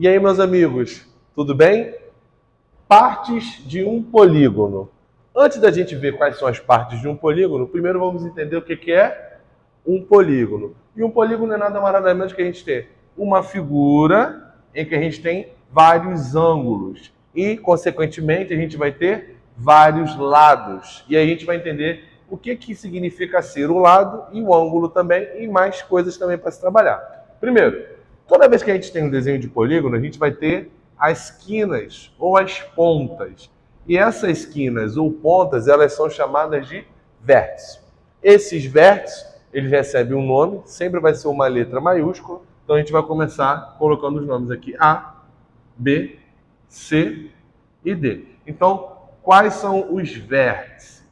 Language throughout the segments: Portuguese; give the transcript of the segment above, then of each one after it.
E aí, meus amigos, tudo bem? Partes de um polígono. Antes da gente ver quais são as partes de um polígono, primeiro vamos entender o que é um polígono. E um polígono é nada mais nada menos que a gente ter uma figura em que a gente tem vários ângulos. E, consequentemente, a gente vai ter vários lados. E aí a gente vai entender o que significa ser o lado e o ângulo também, e mais coisas também para se trabalhar. Primeiro, toda vez que a gente tem um desenho de polígono, a gente vai ter as quinas ou as pontas. E essas esquinas ou pontas, elas são chamadas de vértices. Esses vértices, eles recebem um nome, sempre vai ser uma letra maiúscula. Então a gente vai começar colocando os nomes aqui: A, B, C e D. Então, quais são os vértices?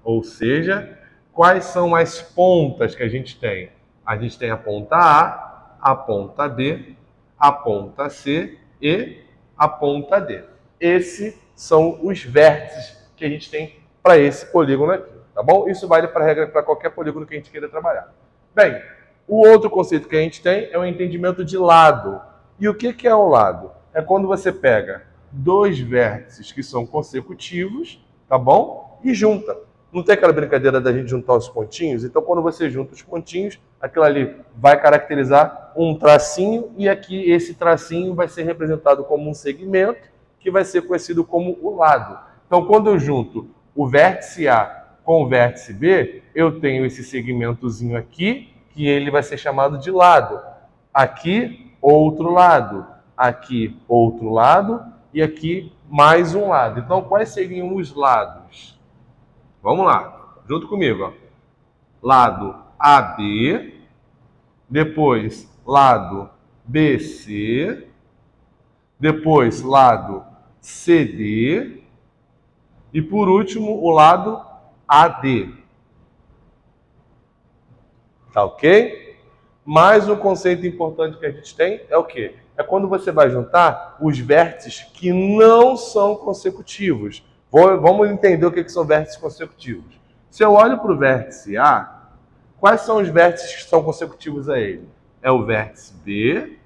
Ou seja, quais são as pontas que a gente tem? A gente tem a ponta A ponta B, a ponta C e a ponta D. Esses são os vértices que a gente tem para esse polígono aqui, tá bom? Isso vale para qualquer polígono que a gente queira trabalhar. Bem, o outro conceito que a gente tem é o entendimento de lado. E o que é o lado? É quando você pega dois vértices que são consecutivos, tá bom? E junta. Não tem aquela brincadeira da gente juntar os pontinhos? Então, quando você junta os pontinhos, aquilo ali vai caracterizar um tracinho, e aqui esse tracinho vai ser representado como um segmento, que vai ser conhecido como o lado. Então, quando eu junto o vértice A com o vértice B, eu tenho esse segmentozinho aqui, que ele vai ser chamado de lado. Aqui, outro lado. Aqui, outro lado. E aqui, mais um lado. Então, quais seriam os lados? Vamos lá, junto comigo. Ó. Lado AB, depois lado BC, depois lado CD e por último o lado AD. Tá ok? Mais um conceito importante que a gente tem é o quê? É quando você vai juntar os vértices que não são consecutivos. Vamos entender o que são vértices consecutivos. Se eu olho para o vértice A, quais são os vértices que são consecutivos a ele? É o vértice B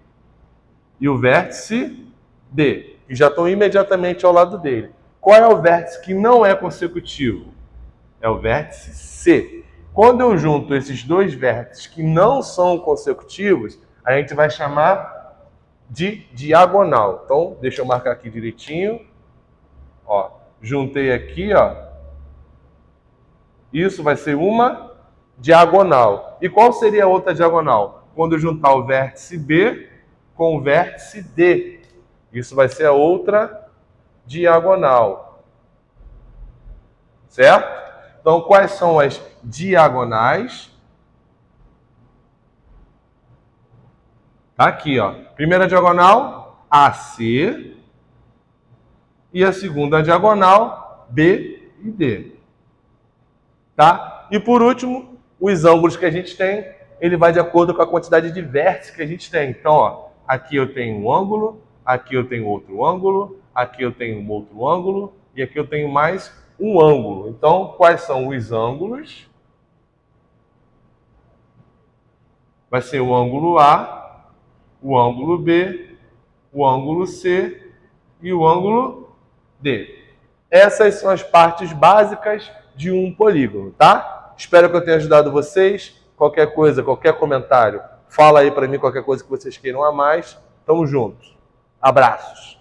e o vértice D, que já estão imediatamente ao lado dele. Qual é o vértice que não é consecutivo? É o vértice C. Quando eu junto esses dois vértices que não são consecutivos, a gente vai chamar de diagonal. Então, deixa eu marcar aqui direitinho. Ó, juntei aqui, ó. Isso vai ser uma diagonal. E qual seria a outra diagonal? Quando eu juntar o vértice B com o vértice D. Isso vai ser a outra diagonal. Certo? Então, quais são as diagonais? Tá aqui, ó. Primeira diagonal, AC. E a segunda diagonal, B e D. Tá? E por último, os ângulos que a gente tem, ele vai de acordo com a quantidade de vértices que a gente tem. Então, ó, aqui eu tenho um ângulo, aqui eu tenho outro ângulo, aqui eu tenho um outro ângulo, e aqui eu tenho mais um ângulo. Então, quais são os ângulos? Vai ser o ângulo A, o ângulo B, o ângulo C e o ângulo D. Essas são as partes básicas de um polígono, tá? Espero que eu tenha ajudado vocês. Qualquer coisa, qualquer comentário, fala aí para mim qualquer coisa que vocês queiram a mais. Tamo junto. Abraços.